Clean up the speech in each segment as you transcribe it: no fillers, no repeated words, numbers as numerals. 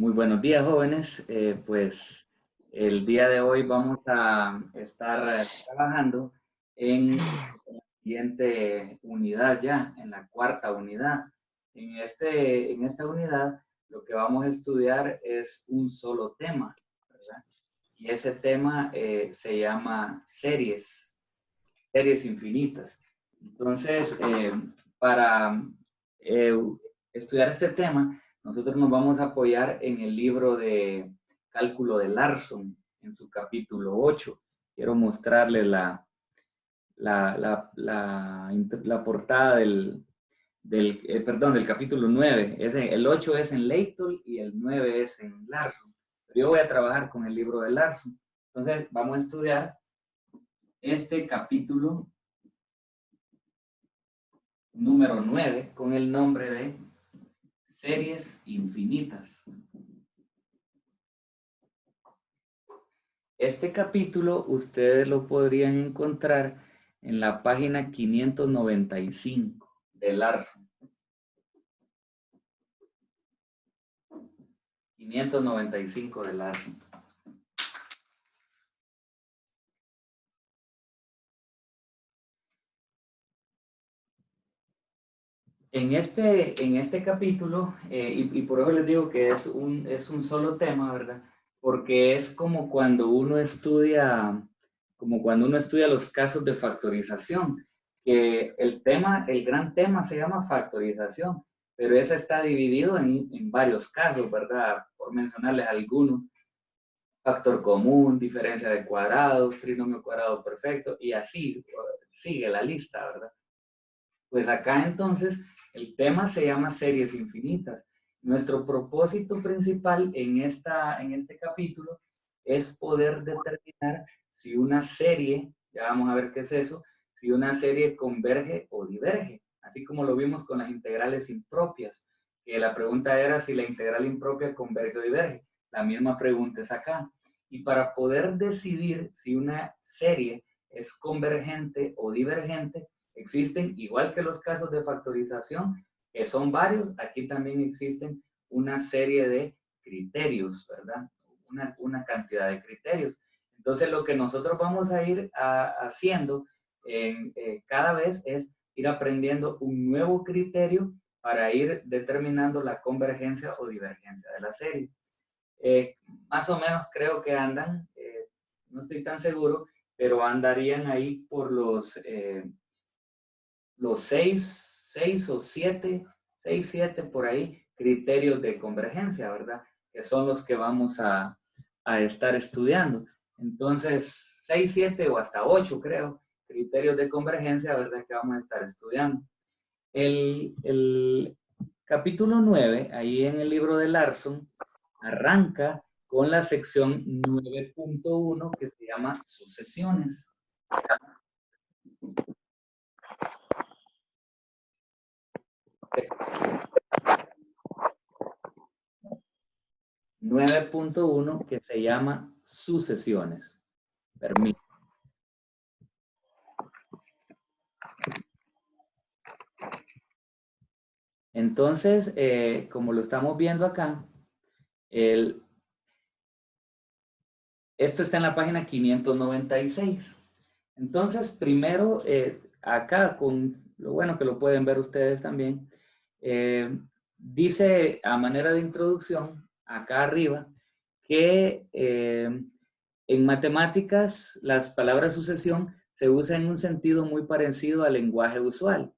Muy buenos días, jóvenes. Pues el día de hoy vamos a estar trabajando en la siguiente unidad ya, en la cuarta unidad. En esta unidad lo que vamos a estudiar es un solo tema, ¿verdad? Y ese tema se llama series infinitas. Entonces, para eh, estudiar este tema, nosotros nos vamos a apoyar en el libro de cálculo de Larson, en su capítulo 8. Quiero mostrarles la portada del capítulo 9. El 8 es en Leitol y el 9 es en Larson. Pero yo voy a trabajar con el libro de Larson. Entonces, vamos a estudiar este capítulo número 9 con el nombre de series infinitas. Este capítulo ustedes lo podrían encontrar en la página 595 de Larson. 595 de Larson. En este capítulo, y por eso les digo que es un solo tema, ¿verdad? Porque es como cuando uno estudia los casos de factorización, que el gran tema se llama factorización, pero ese está dividido en varios casos, ¿verdad? Por mencionarles algunos: factor común, diferencia de cuadrados, trinomio cuadrado perfecto, y así sigue la lista, ¿verdad? Pues acá entonces el tema se llama series infinitas. Nuestro propósito principal en este capítulo es poder determinar si una serie, ya vamos a ver qué es eso, si una serie converge o diverge, así como lo vimos con las integrales impropias, que la pregunta era si la integral impropia converge o diverge. La misma pregunta es acá. Y para poder decidir si una serie es convergente o divergente, existen, igual que los casos de factorización, que son varios, aquí también existen una serie de criterios, ¿verdad? Una cantidad de criterios. Entonces, lo que nosotros vamos a ir haciendo cada vez es ir aprendiendo un nuevo criterio para ir determinando la convergencia o divergencia de la serie. Más o menos creo que andan, no estoy tan seguro, pero andarían ahí por los 6 o 7, 6, 7 por ahí, criterios de convergencia, ¿verdad? Que son los que vamos a estar estudiando. Entonces, 6, 7 o hasta 8, creo, criterios de convergencia, ¿verdad? Que vamos a estar estudiando. El capítulo 9, ahí en el libro de Larson, arranca con la sección 9.1 que se llama sucesiones. 9.1 que se llama sucesiones. Permiso. Entonces, como lo estamos viendo acá, esto está en la página 596. Entonces, primero, acá, con lo bueno que lo pueden ver ustedes también, dice a manera de introducción, acá arriba, que en matemáticas las palabras sucesión se usan en un sentido muy parecido al lenguaje usual.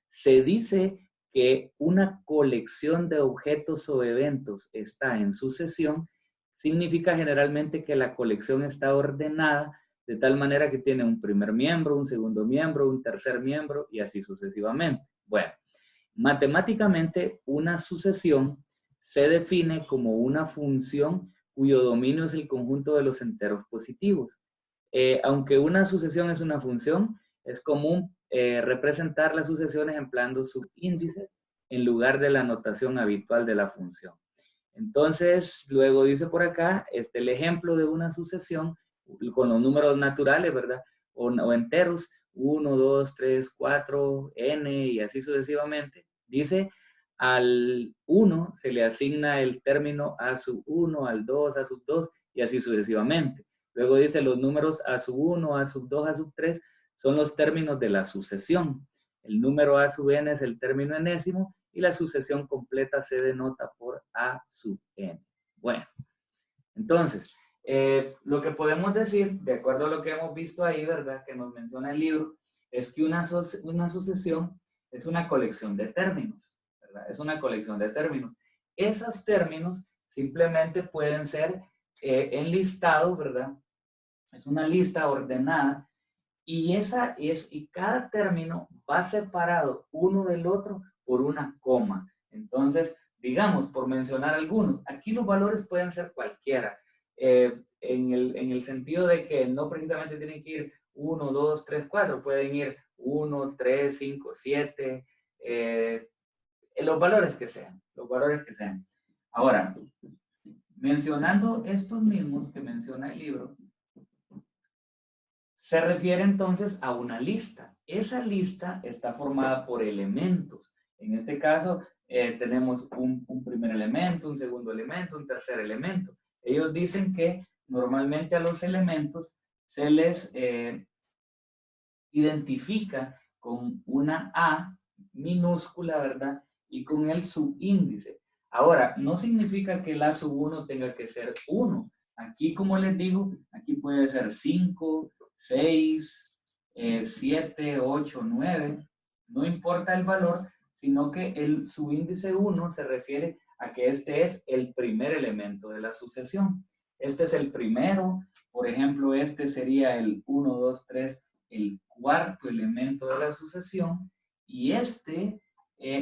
Se dice que una colección de objetos o eventos está en sucesión, significa generalmente que la colección está ordenada de tal manera que tiene un primer miembro, un segundo miembro, un tercer miembro y así sucesivamente. Bueno, matemáticamente una sucesión se define como una función cuyo dominio es el conjunto de los enteros positivos. Aunque una sucesión es una función, es común representar las sucesiones empleando subíndices en lugar de la notación habitual de la función. Entonces, luego dice por acá, el ejemplo de una sucesión con los números naturales, ¿verdad? O enteros, 1, 2, 3, 4, n y así sucesivamente. Dice, al 1 1 se le asigna el término A sub 1, al 2, A sub 2 y así sucesivamente. Luego dice los números A sub 1, A sub 2, A sub 3 son los términos de la sucesión. El número A sub n es el término enésimo y la sucesión completa se denota por A sub n. Bueno, entonces, lo que podemos decir, de acuerdo a lo que hemos visto ahí, ¿verdad? Que nos menciona el libro, es que una sucesión es una colección de términos, ¿verdad? Es una colección de términos. Esos términos simplemente pueden ser enlistados, ¿verdad? Es una lista ordenada y cada término va separado uno del otro por una coma. Entonces, digamos, por mencionar algunos, aquí los valores pueden ser cualquiera, en el sentido de que no precisamente tienen que ir 1, 2, 3, 4, pueden ir 1, 3, 5, 7, los valores que sean, los valores que sean. Ahora, mencionando estos mismos que menciona el libro, se refiere entonces a una lista. Esa lista está formada por elementos. En este caso, tenemos un primer elemento, un segundo elemento, un tercer elemento. Ellos dicen que normalmente a los elementos se les identifica con una A minúscula, ¿verdad? Y con el subíndice. Ahora, no significa que el A sub 1 tenga que ser 1. Aquí, como les digo, aquí puede ser 5, 6, 7, 8, 9, no importa el valor, sino que el subíndice 1 se refiere a que este es el primer elemento de la sucesión. Este es el primero, por ejemplo, este sería el 1, 2, 3, el cuarto elemento de la sucesión, y este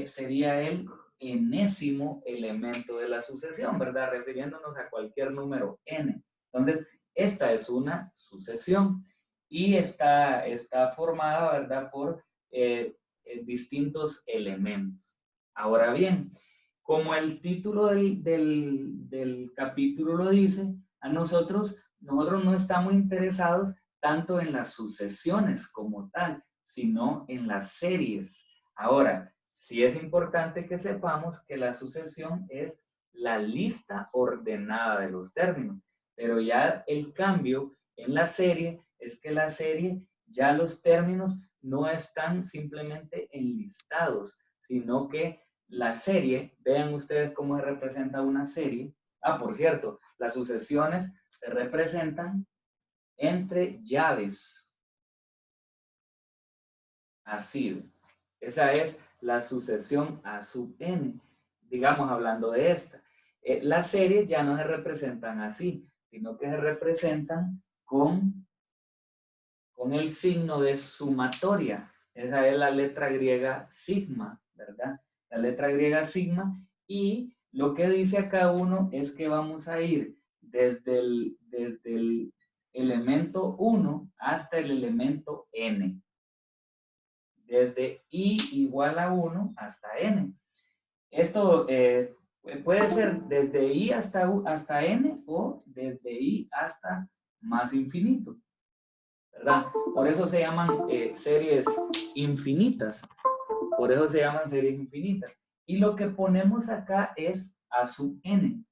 sería el enésimo elemento de la sucesión, ¿verdad? Refiriéndonos a cualquier número n. Entonces, esta es una sucesión y está formada, ¿verdad?, por distintos elementos. Ahora bien, como el título del capítulo lo dice, nosotros no estamos interesados tanto en las sucesiones como tal, sino en las series. Ahora, sí es importante que sepamos que la sucesión es la lista ordenada de los términos, pero ya el cambio en la serie es que la serie, ya los términos no están simplemente enlistados, sino que la serie, vean ustedes cómo se representa una serie. Por cierto, las sucesiones se representan entre llaves. Así, esa es la sucesión A sub n, digamos, hablando de esta. Las series ya no se representan así, sino que se representan con el signo de sumatoria. Esa es la letra griega sigma, ¿verdad? La letra griega sigma, y lo que dice acá uno es que vamos a ir desde el elemento 1 hasta el elemento n. Desde i igual a 1 hasta n. Esto puede ser desde i hasta n o desde i hasta más infinito, ¿verdad? Por eso se llaman series infinitas. Por eso se llaman series infinitas. Y lo que ponemos acá es A sub n.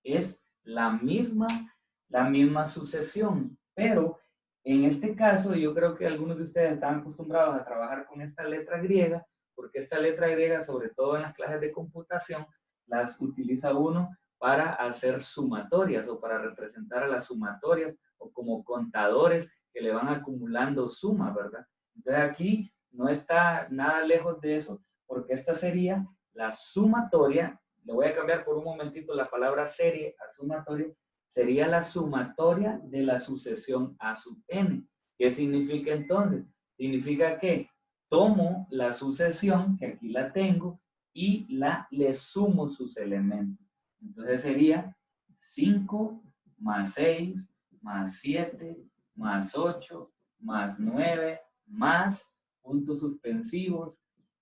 Es la misma sucesión, pero en este caso yo creo que algunos de ustedes están acostumbrados a trabajar con esta letra griega, porque esta letra griega, sobre todo en las clases de computación, las utiliza uno para hacer sumatorias o para representar a las sumatorias o como contadores que le van acumulando suma, ¿verdad? Entonces aquí no está nada lejos de eso, porque esta sería la sumatoria. Le voy a cambiar por un momentito la palabra serie a sumatoria. Sería la sumatoria de la sucesión A sub n. ¿Qué significa entonces? Significa que tomo la sucesión, que aquí la tengo, y le sumo sus elementos. Entonces sería 5 más 6 más 7 más 8 más 9 más puntos suspensivos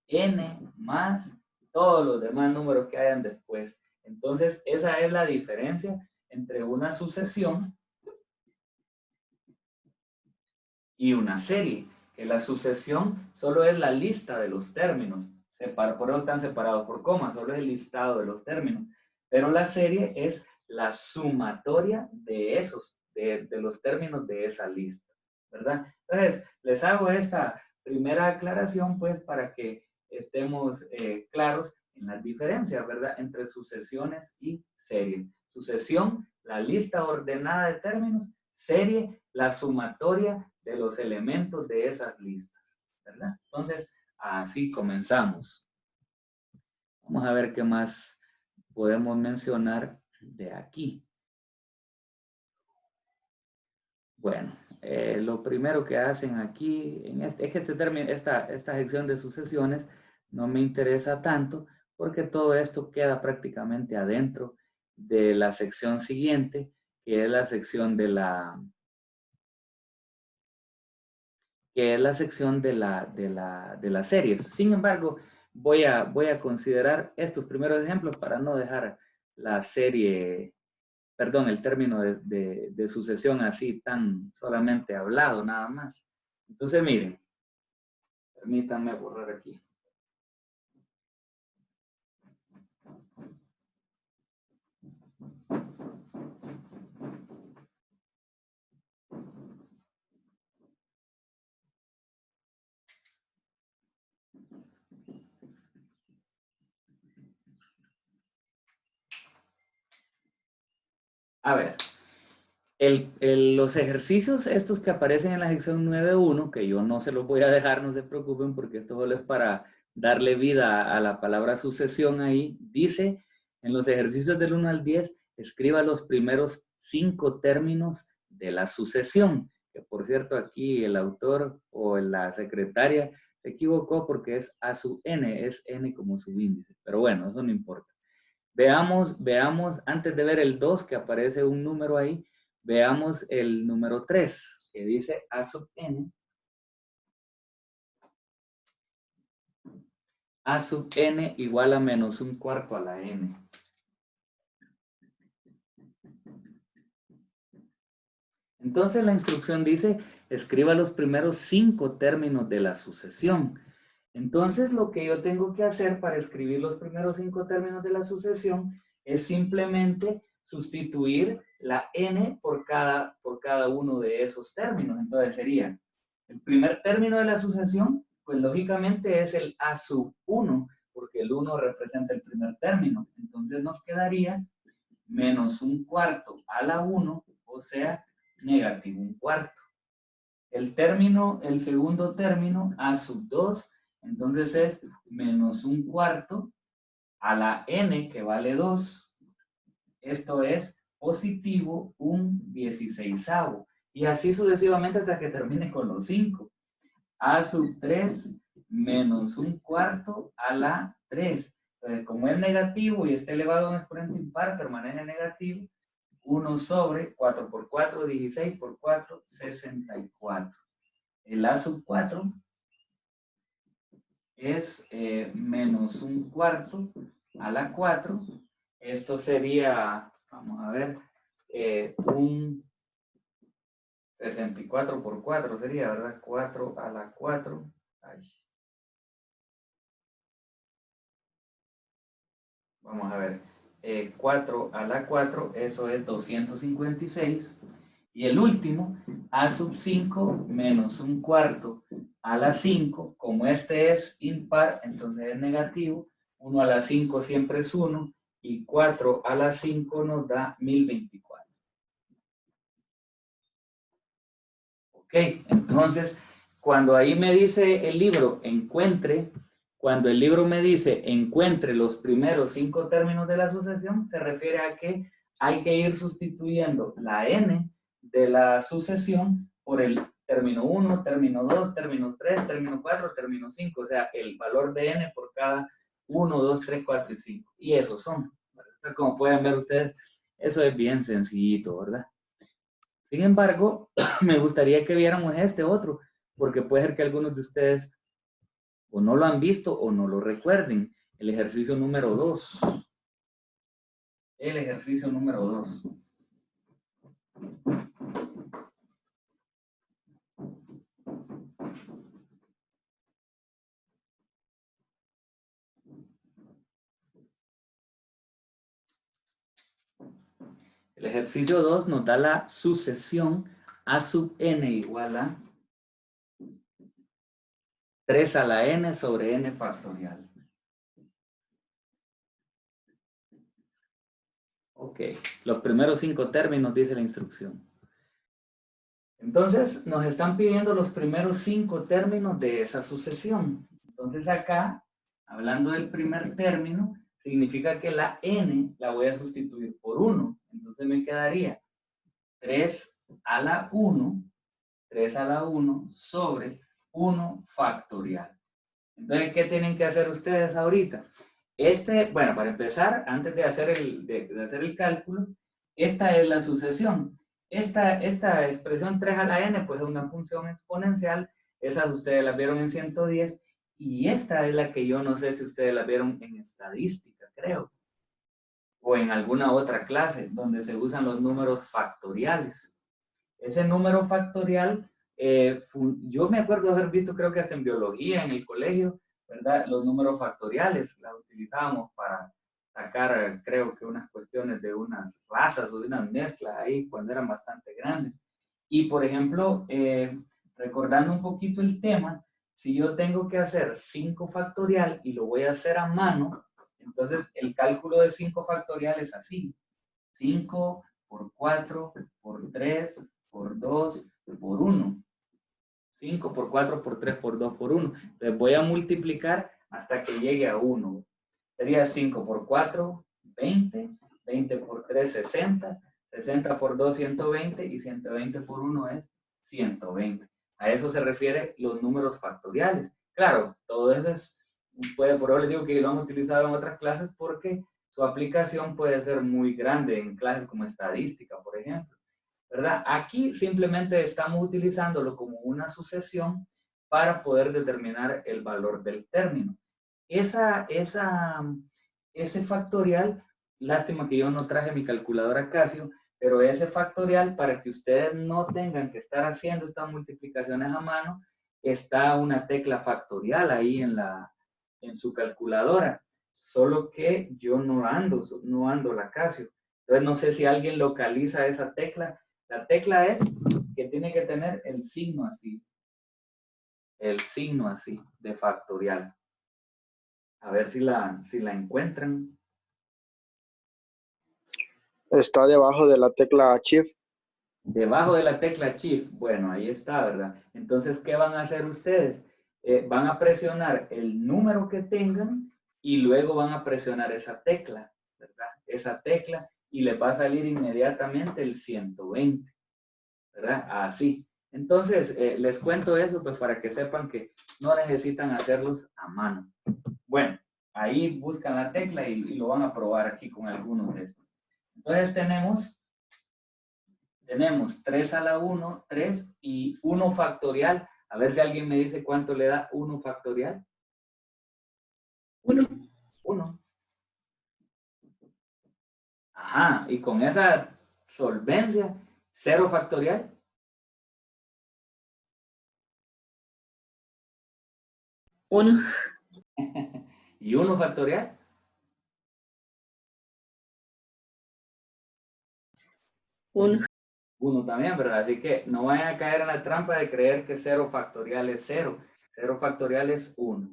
n más todos los demás números que hayan después. Entonces, esa es la diferencia entre una sucesión y una serie, que la sucesión solo es la lista de los términos, por eso están separados por comas, solo es el listado de los términos. Pero la serie es la sumatoria de esos, de los términos de esa lista, ¿verdad? Entonces, les hago esta primera aclaración, pues, para que estemos claros en las diferencias, ¿verdad? Entre sucesiones y series. Sucesión, la lista ordenada de términos; serie, la sumatoria de los elementos de esas listas, ¿verdad? Entonces, así comenzamos. Vamos a ver qué más podemos mencionar de aquí. Bueno, lo primero que hacen aquí, es que esta sección de sucesiones no me interesa tanto porque todo esto queda prácticamente adentro de la sección siguiente, que es la sección de las series. Sin embargo, voy a considerar estos primeros ejemplos para no dejar la serie, perdón, el término de sucesión así tan solamente hablado nada más. Entonces, miren, permítanme borrar aquí. A ver, los ejercicios estos que aparecen en la sección 9.1, que yo no se los voy a dejar, no se preocupen, porque esto solo es para darle vida a la palabra sucesión ahí, dice, en los ejercicios del 1 al 10, escriba los primeros 5 términos de la sucesión, que por cierto aquí el autor o la secretaria se equivocó porque es A sub n, es n como subíndice, pero bueno, eso no importa. Veamos, antes de ver el 2, que aparece un número ahí, veamos el número 3, que dice A sub n. A sub n igual a menos un cuarto a la n. Entonces la instrucción dice, escriba los primeros 5 términos de la sucesión. Entonces lo que yo tengo que hacer para escribir los primeros 5 términos de la sucesión es simplemente sustituir la n por cada uno de esos términos. Entonces sería el primer término de la sucesión, pues lógicamente es el a sub 1, porque el 1 representa el primer término. Entonces nos quedaría menos un cuarto a la 1, o sea, negativo un cuarto. El segundo término, a sub 2, entonces es menos un cuarto a la n, que vale 2. Esto es positivo un 16avo. Y así sucesivamente hasta que termine con los 5. A sub 3 menos un cuarto a la 3. Entonces, como es negativo y está elevado a un exponente impar, permanece negativo. 1 sobre 4 por 4, 16 por 4, 64. El A sub 4 es menos un cuarto a la 4. Esto sería, vamos a ver, un 64 por 4 sería, ¿verdad? 4 a la 4. Ay. Vamos a ver. 4 a la 4, eso es 256. Y el último, a sub 5 menos un cuarto a la 5, como este es impar, entonces es negativo. 1 a la 5 siempre es 1, y 4 a la 5 nos da 1024. Ok, entonces, cuando ahí me dice el libro, cuando el libro me dice encuentre los primeros 5 términos de la sucesión, se refiere a que hay que ir sustituyendo la n de la sucesión por el término 1, término 2, término 3, término 4, término 5, o sea, el valor de n por cada 1, 2, 3, 4 y 5. Y esos son, ¿verdad? Como pueden ver ustedes, eso es bien sencillito, ¿verdad? Sin embargo, me gustaría que viéramos este otro, porque puede ser que algunos de ustedes o no lo han visto o no lo recuerden. El ejercicio número 2. El ejercicio número 2. El ejercicio 2 nos da la sucesión a sub n igual a 3 a la n sobre n factorial. Ok, los primeros 5 términos dice la instrucción. Entonces, nos están pidiendo los primeros 5 términos de esa sucesión. Entonces, acá, hablando del primer término, significa que la n la voy a sustituir por 1. Entonces, me quedaría 3 a la 1, 3 a la 1 sobre 1 factorial. Entonces, ¿qué tienen que hacer ustedes ahorita? Bueno, para empezar, antes de hacer el cálculo, esta es la sucesión. Esta expresión 3 a la n, pues es una función exponencial. Esas ustedes las vieron en 110. Y esta es la que yo no sé si ustedes la vieron en estadística, creo. O en alguna otra clase, donde se usan los números factoriales. Ese número factorial, yo me acuerdo de haber visto, creo que hasta en biología, en el colegio, ¿verdad? Los números factoriales, la utilizábamos para sacar, creo que unas cuestiones de unas razas o de unas mezclas ahí, cuando eran bastante grandes. Y, por ejemplo, recordando un poquito el tema, si yo tengo que hacer 5 factorial y lo voy a hacer a mano, entonces el cálculo de 5 factorial es así. 5 por 4 por 3 por 2 por 1. 5 por 4 por 3 por 2 por 1. Entonces voy a multiplicar hasta que llegue a 1. Sería 5 por 4, 20. 20 por 3, 60. 60 por 2, 120. Y 120 por 1 es 120. A eso se refiere los números factoriales. Claro, todo eso por eso les digo que lo han utilizado en otras clases porque su aplicación puede ser muy grande en clases como estadística, por ejemplo. ¿Verdad? Aquí simplemente estamos utilizándolo como una sucesión para poder determinar el valor del término. Ese factorial, lástima que yo no traje mi calculadora Casio, pero ese factorial, para que ustedes no tengan que estar haciendo estas multiplicaciones a mano, está una tecla factorial ahí en su calculadora, solo que yo no ando la Casio. Entonces no sé si alguien localiza esa tecla. La tecla es que tiene que tener el signo así de factorial. A ver si la encuentran. Está debajo de la tecla Shift. Debajo de la tecla Shift, bueno, ahí está, ¿verdad? Entonces, ¿qué van a hacer ustedes? Van a presionar el número que tengan y luego van a presionar esa tecla, ¿verdad? Esa tecla y les va a salir inmediatamente el 120, ¿verdad? Así. Entonces, les cuento eso pues para que sepan que no necesitan hacerlos a mano. Bueno, ahí buscan la tecla y lo van a probar aquí con algunos de estos. Entonces tenemos 3 a la 1, 3 y 1 factorial. A ver si alguien me dice cuánto le da 1 factorial. 1. 1. Ajá, y con esa solvencia, 0 factorial. Uno. ¿Y 1 factorial? 1. 1 también, ¿verdad? Así que no vayan a caer en la trampa de creer que 0 factorial es 0. 0 factorial es 1.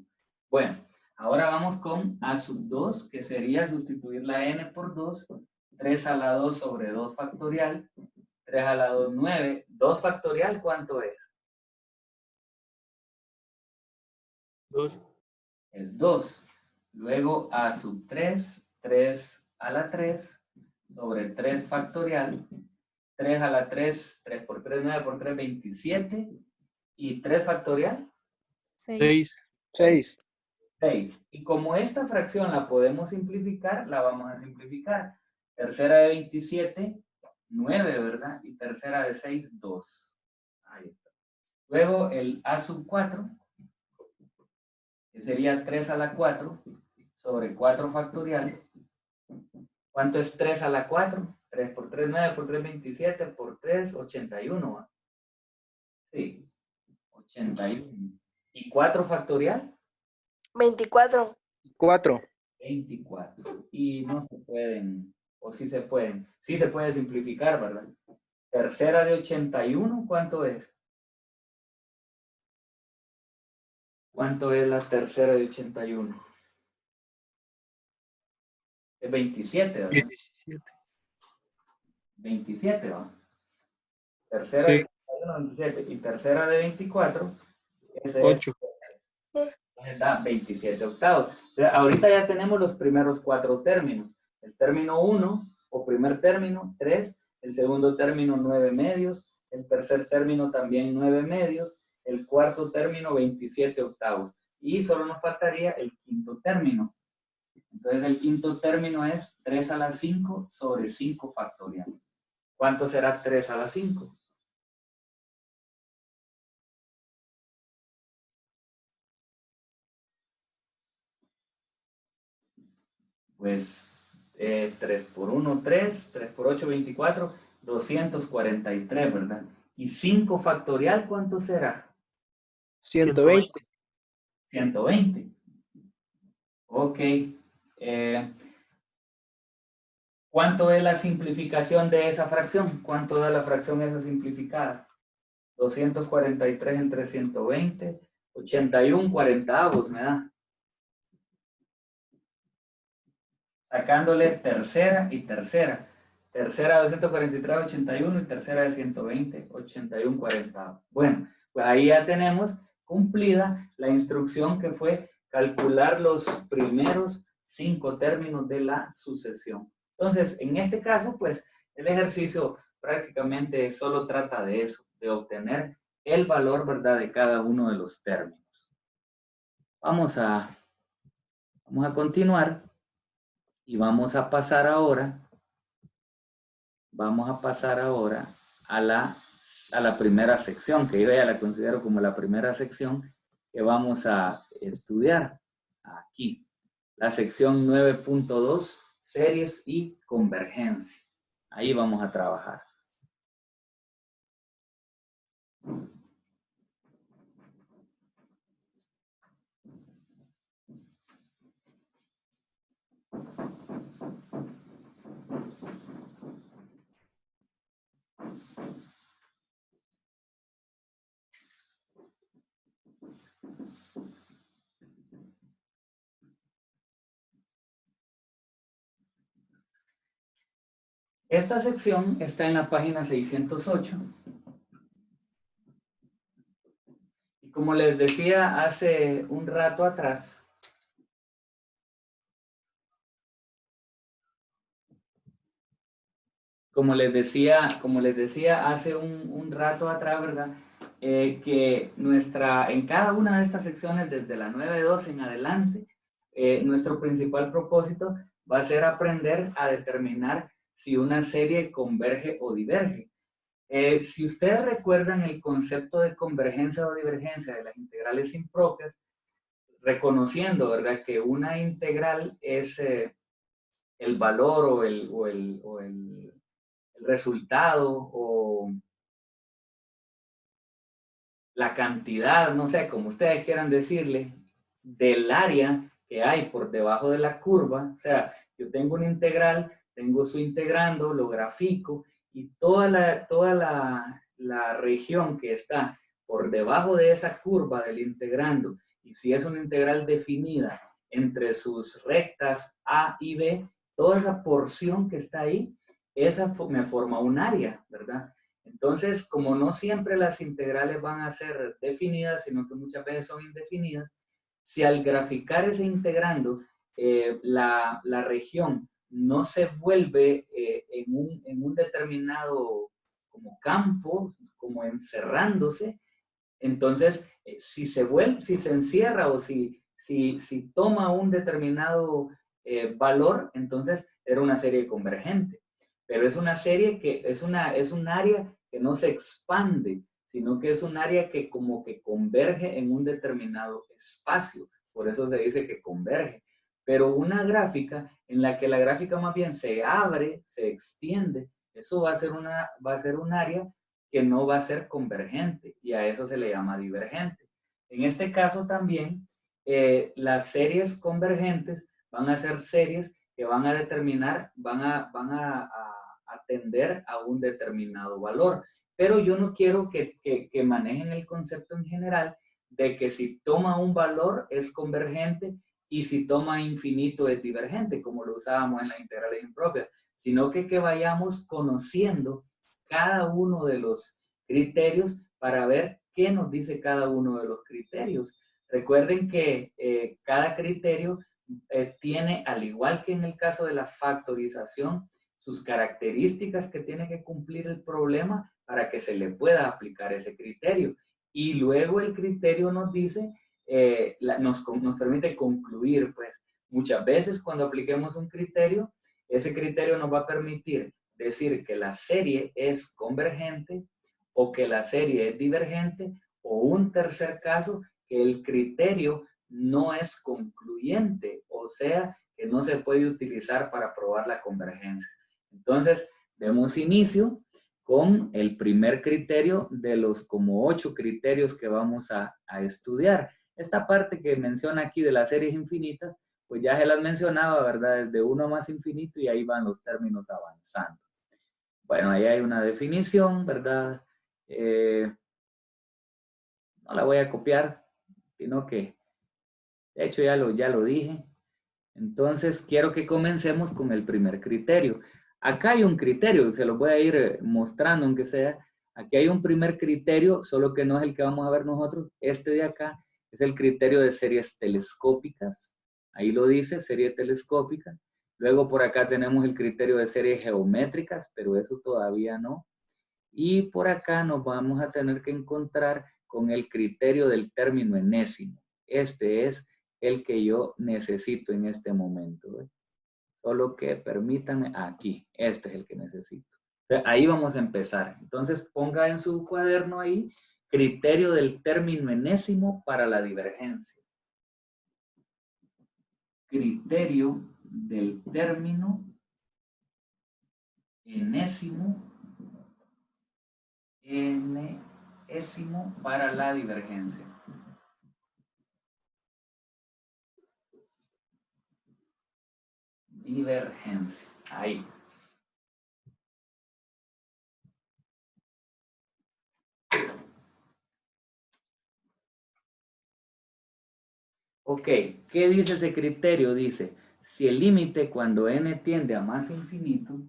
Bueno, ahora vamos con a sub 2, que sería sustituir la n por 2. 3 a la 2 sobre 2 factorial. 3 a la 2, 9. 2 factorial, ¿cuánto es? 2. Es 2. Luego a sub 3, 3 a la 3 sobre 3 factorial. 3 a la 3, 3 por 3, 9 por 3, 27. ¿Y 3 factorial? 6. 6. 6. Y como esta fracción la podemos simplificar, la vamos a simplificar. Tercera de 27, 9, ¿verdad? Y tercera de 6, 2. Ahí está. Luego el a sub 4, que sería 3 a la 4 sobre 4 factorial. ¿Cuánto es 3 a la 4? 3 por 3, 9 por 3, 27 por 3, 81. ¿Va? Sí, 81. ¿Y 4 factorial? 24. 4. 24. Y no se pueden o sí se pueden. Sí se puede simplificar, ¿verdad? Tercera de 81, ¿cuánto es? ¿Cuánto es la tercera de 81? Es 27, ¿verdad? 17. 27, ¿va? Tercera de Sí, 81, 27. Y tercera de 24, ese es 8. da 27 octavos. Entonces, ahorita ya tenemos los primeros 4 términos. El término 1 o primer término, 3. El segundo término, 9 medios. El tercer término también 9 medios. El cuarto término, 27 octavos. Y solo nos faltaría el quinto término. Entonces el quinto término es 3 a la 5 sobre 5 factorial. ¿Cuánto será 3 a la 5? Pues 3 por 1, 3, 3 por 8, 24, 243, ¿verdad? Y 5 factorial, ¿cuánto será? 120. 120. Ok. ¿Cuánto es la simplificación de esa fracción? ¿Cuánto da la fracción esa simplificada? 243 entre 120, 81 cuarentavos me da. Sacándole tercera y tercera. Tercera de 243, 81 y tercera de 120, 81 40. Bueno, pues ahí ya tenemos cumplida la instrucción que fue calcular los primeros 5 términos de la sucesión. Entonces, en este caso, pues el ejercicio prácticamente solo trata de eso, de obtener el valor, ¿verdad?, de cada uno de los términos. Vamos a continuar. Y vamos a pasar ahora a la primera sección, que yo ya la considero como la primera sección que vamos a estudiar aquí. La sección 9.2, series y convergencia. Ahí vamos a trabajar. Esta sección está en la página 608. Y como les decía hace un rato atrás, como les decía hace un rato atrás, ¿verdad? Que en cada una de estas secciones, desde la 9.2 en adelante, nuestro principal propósito va a ser aprender a determinar si una serie converge o diverge. Si ustedes recuerdan el concepto de convergencia o divergencia de las integrales impropias, reconociendo, ¿verdad?, que una integral es el valor o el resultado o la cantidad, no sé, como ustedes quieran decirle, del área que hay por debajo de la curva. O sea, yo tengo una integral, tengo su integrando, lo grafico y toda la región que está por debajo de esa curva del integrando, y si es una integral definida entre sus rectas A y B, toda esa porción que está ahí, esa me forma un área, ¿verdad? Entonces, como no siempre las integrales van a ser definidas, sino que muchas veces son indefinidas, si al graficar ese integrando, la región no se vuelve en un determinado como campo, como encerrándose, entonces, si se encierra o si toma un determinado valor, entonces era una serie convergente. Pero es una serie que es un área que no se expande, sino que es un área que como que converge en un determinado espacio. Por eso se dice que converge. Pero una gráfica en la que la gráfica más bien se abre, se extiende, eso va a ser un área que no va a ser convergente, y a eso se le llama divergente. En este caso también, las series convergentes van a ser series que van a determinar, van a tender a un determinado valor. Pero yo no quiero que manejen el concepto en general de que si toma un valor es convergente y si toma infinito es divergente, como lo usábamos en las integrales impropias, sino que vayamos conociendo cada uno de los criterios para ver qué nos dice cada uno de los criterios. Recuerden que cada criterio tiene, al igual que en el caso de la factorización, sus características que tiene que cumplir el problema para que se le pueda aplicar ese criterio. Y luego el criterio nos dice, nos permite concluir, pues, muchas veces cuando apliquemos un criterio, ese criterio nos va a permitir decir que la serie es convergente o que la serie es divergente, o un tercer caso, que el criterio no es concluyente, o sea, que no se puede utilizar para probar la convergencia. Entonces, demos inicio con el primer criterio de los como 8 criterios que vamos a estudiar. Esta parte que menciona aquí de las series infinitas, pues ya se las mencionaba, ¿verdad? Desde 1 más infinito y ahí van los términos avanzando. Bueno, ahí hay una definición, ¿verdad? No la voy a copiar, sino que, de hecho, ya lo dije. Entonces, quiero que comencemos con el primer criterio. Acá hay un criterio, se lo voy a ir mostrando, aunque sea. Aquí hay un primer criterio, solo que no es el que vamos a ver nosotros. Este de acá es el criterio de series telescópicas. Ahí lo dice, serie telescópica. Luego por acá tenemos el criterio de series geométricas, pero eso todavía no. Y por acá nos vamos a tener que encontrar con el criterio del término enésimo. Este es el que yo necesito en este momento. Solo que permítanme, aquí, este es el que necesito. Ahí vamos a empezar. Entonces ponga en su cuaderno ahí, criterio del término enésimo para la divergencia. Criterio del término enésimo para la divergencia. Divergencia. Ahí. Ok, ¿qué dice ese criterio? Dice, si el límite cuando n tiende a más infinito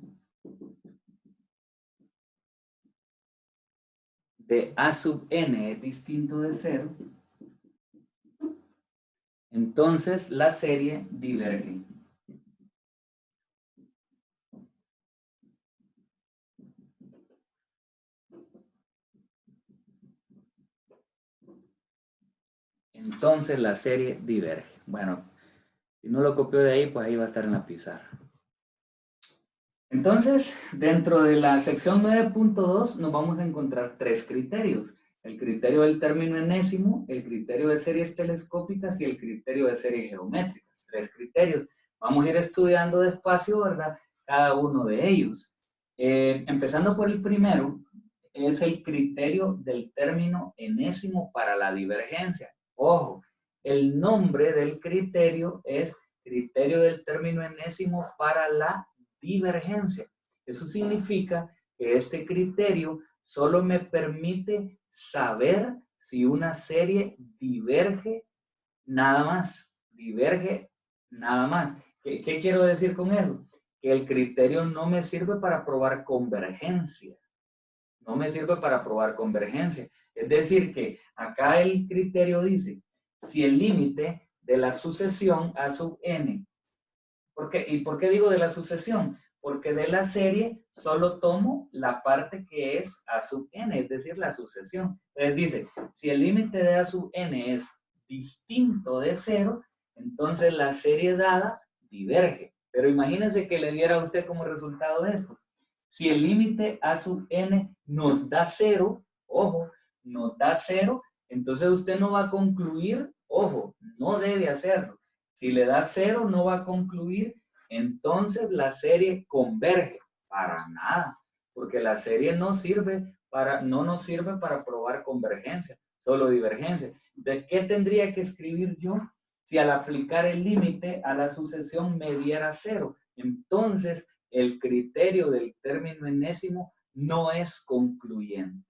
de a sub n es distinto de 0, entonces la serie diverge. Entonces la serie diverge. Bueno, si no lo copió de ahí, pues ahí va a estar en la pizarra. Entonces, dentro de la sección 9.2 nos vamos a encontrar 3 criterios. El criterio del término enésimo, el criterio de series telescópicas y el criterio de series geométricas. 3 criterios. Vamos a ir estudiando despacio, ¿verdad? Cada uno de ellos. Empezando por el primero, es el criterio del término enésimo para la divergencia. Ojo, el nombre del criterio es criterio del término enésimo para la divergencia. Eso significa que este criterio solo me permite saber si una serie diverge nada más. Diverge nada más. ¿Qué quiero decir con eso? Que el criterio no me sirve para probar convergencia. No me sirve para probar convergencia. Es decir, que acá el criterio dice, si el límite de la sucesión a sub n, ¿y por qué digo de la sucesión? Porque de la serie solo tomo la parte que es a sub n, es decir, la sucesión. Entonces dice, si el límite de a sub n es distinto de 0, entonces la serie dada diverge. Pero imagínense que le diera a usted como resultado esto. Si el límite a sub n nos da 0, ojo, nos da 0, entonces usted no va a concluir, ojo, no debe hacerlo. Si le da 0, no va a concluir, entonces la serie converge. Para nada, porque la serie no nos sirve para probar convergencia, solo divergencia. Entonces, ¿qué tendría que escribir yo si al aplicar el límite a la sucesión me diera 0? entonces el criterio del término enésimo no es concluyente.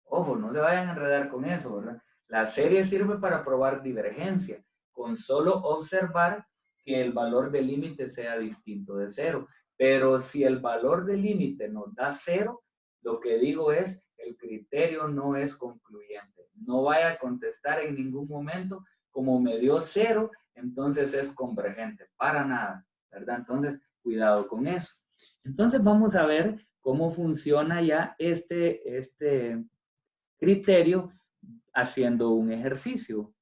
Ojo, no se vayan a enredar con eso, ¿verdad? La serie sirve para probar divergencia, con solo observar que el valor del límite sea distinto de 0. Pero si el valor del límite nos da 0, lo que digo es, el criterio no es concluyente. No vaya a contestar en ningún momento, como me dio 0, entonces es convergente. Para nada, ¿verdad? Entonces, cuidado con eso. Entonces, vamos a ver cómo funciona ya este criterio haciendo un ejercicio.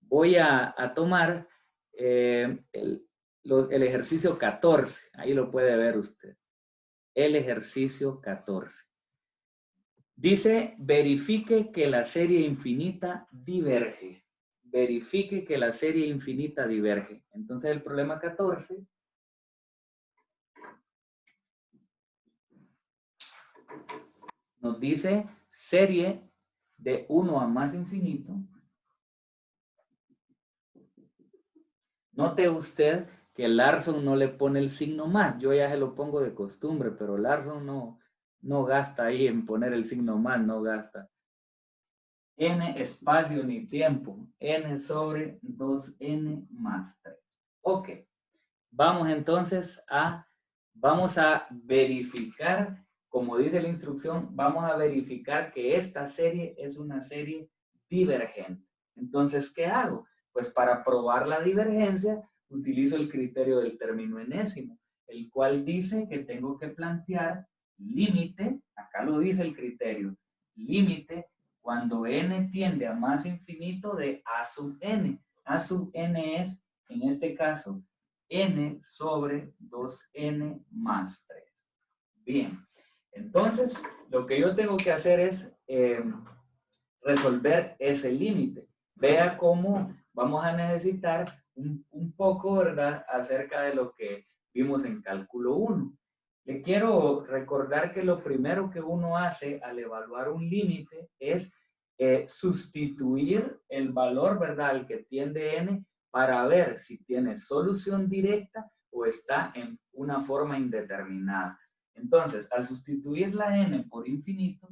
Voy a tomar el ejercicio 14. Ahí lo puede ver usted. El ejercicio 14. Dice, verifique que la serie infinita diverge. Verifique que la serie infinita diverge. Entonces el problema 14 nos dice serie de 1 a más infinito. Note usted que Larson no le pone el signo más. Yo ya se lo pongo de costumbre, pero Larson no gasta ahí en poner el signo más, no gasta. N espacio ni tiempo. N sobre 2N más 3. Ok. Vamos entonces vamos a verificar, como dice la instrucción, vamos a verificar que esta serie es una serie divergente. Entonces, ¿qué hago? Pues para probar la divergencia, utilizo el criterio del término enésimo, el cual dice que tengo que plantear límite, acá lo dice el criterio, límite cuando n tiende a más infinito de a sub n. A sub n es, en este caso, n sobre 2n más 3. Bien, entonces lo que yo tengo que hacer es resolver ese límite. Vea cómo vamos a necesitar un poco, ¿verdad?, acerca de lo que vimos en cálculo 1. Le quiero recordar que lo primero que uno hace al evaluar un límite es sustituir el valor, ¿verdad?, al que tiende n, para ver si tiene solución directa o está en una forma indeterminada. Entonces, al sustituir la n por infinito,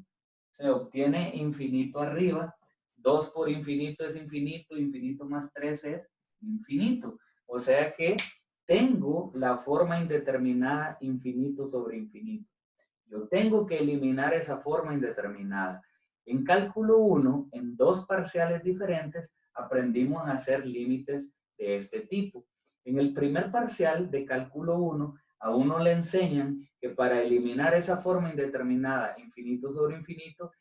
se obtiene infinito arriba. 2 por infinito es infinito, infinito más 3 es infinito. O sea que tengo la forma indeterminada infinito sobre infinito. Yo tengo que eliminar esa forma indeterminada. En cálculo 1, en 2 parciales diferentes, aprendimos a hacer límites de este tipo. En el primer parcial de cálculo 1, a uno le enseñan que para eliminar esa forma indeterminada, infinito sobre infinito,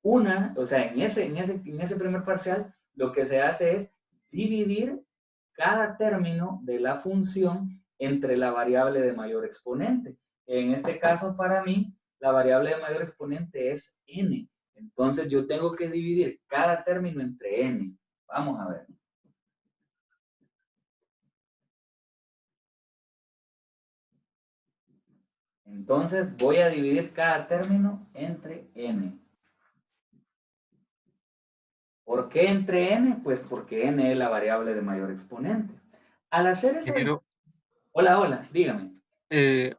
o sea, en ese primer parcial, lo que se hace es dividir cada término de la función entre la variable de mayor exponente. En este caso, para mí, la variable de mayor exponente es n. Entonces, yo tengo que dividir cada término entre n. Vamos a ver. Entonces, voy a dividir cada término entre n. ¿Por qué entre n? Pues porque n es la variable de mayor exponente. Al hacer eso... Pero, Hola, dígame.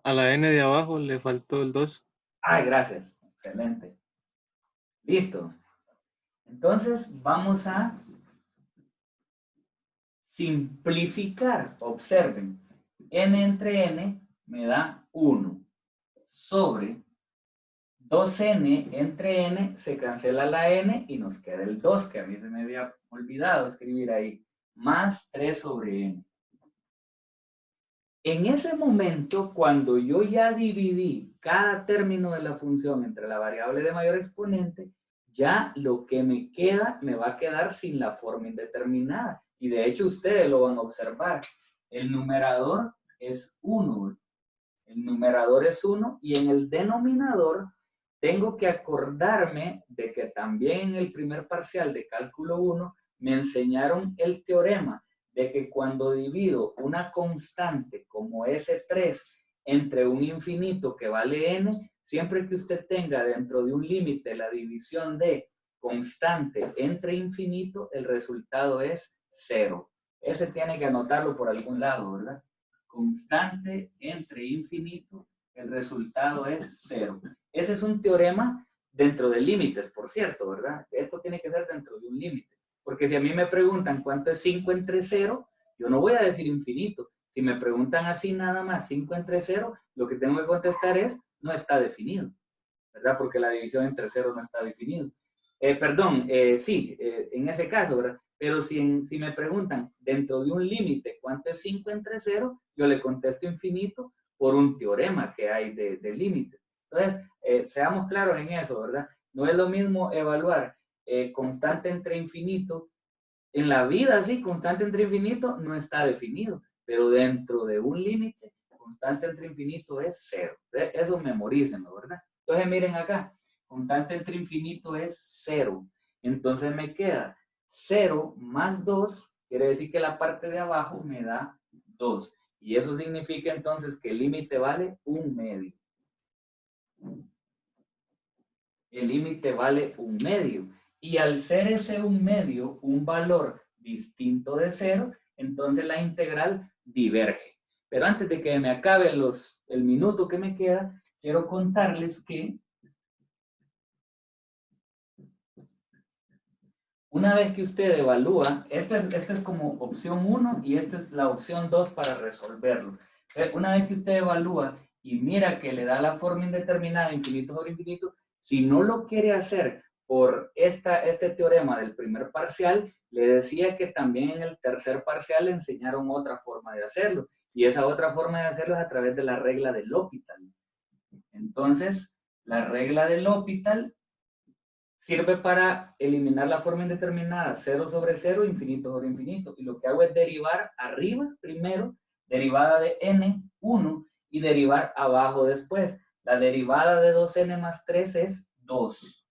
a la n de abajo le faltó el 2. Ay, gracias. Excelente. Listo. Entonces, vamos a simplificar. Observen. N entre n me da 1 sobre 2n entre n, se cancela la n y nos queda el 2, que a mí se me había olvidado escribir ahí, más 3 sobre n. En ese momento, cuando yo ya dividí cada término de la función entre la variable de mayor exponente, ya lo que me queda, me va a quedar sin la forma indeterminada. Y de hecho ustedes lo van a observar. El numerador es 1. El numerador es 1 y en el denominador tengo que acordarme de que también en el primer parcial de cálculo 1 me enseñaron el teorema de que cuando divido una constante como S3 entre un infinito que vale n, siempre que usted tenga dentro de un límite la división de constante entre infinito, el resultado es 0. Ese tiene que anotarlo por algún lado, ¿verdad? constante entre infinito, el resultado es 0. Ese es un teorema dentro de límites, por cierto, ¿verdad? Esto tiene que ser dentro de un límite. Porque si a mí me preguntan cuánto es 5 entre 0, yo no voy a decir infinito. Si me preguntan así nada más, 5 entre 0, lo que tengo que contestar es, no está definido, ¿verdad? Porque la división entre 0 no está definido. Sí, en ese caso, ¿verdad? Pero si me preguntan dentro de un límite cuánto es 5 entre 0, yo le contesto infinito por un teorema que hay de límite. Entonces, seamos claros en eso, ¿verdad? No es lo mismo evaluar constante entre infinito. En la vida, sí, constante entre infinito no está definido, pero dentro de un límite, constante entre infinito es 0. Eso memorícenlo, ¿verdad? Entonces, miren acá, constante entre infinito es 0. Entonces me queda 0 más 2, quiere decir que la parte de abajo me da 2. Y eso significa entonces que el límite vale 1/2. El límite vale 1/2. Y al ser ese 1/2 un valor distinto de 0, entonces la integral diverge. Pero antes de que me acabe el minuto que me queda, quiero contarles que una vez que usted evalúa, esta es como opción 1 y esta es la opción 2 para resolverlo. Una vez que usted evalúa y mira que le da la forma indeterminada, infinito sobre infinito, si no lo quiere hacer por este teorema del primer parcial, le decía que también en el tercer parcial le enseñaron otra forma de hacerlo. Y esa otra forma de hacerlo es a través de la regla de L'Hopital. Entonces, la regla de L'Hopital sirve para eliminar la forma indeterminada 0 sobre 0, infinito sobre infinito. Y lo que hago es derivar arriba primero, derivada de n, 1, y derivar abajo después. La derivada de 2n más 3 es 2.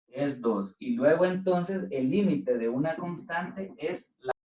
Es 2. Y luego entonces el límite de una constante es la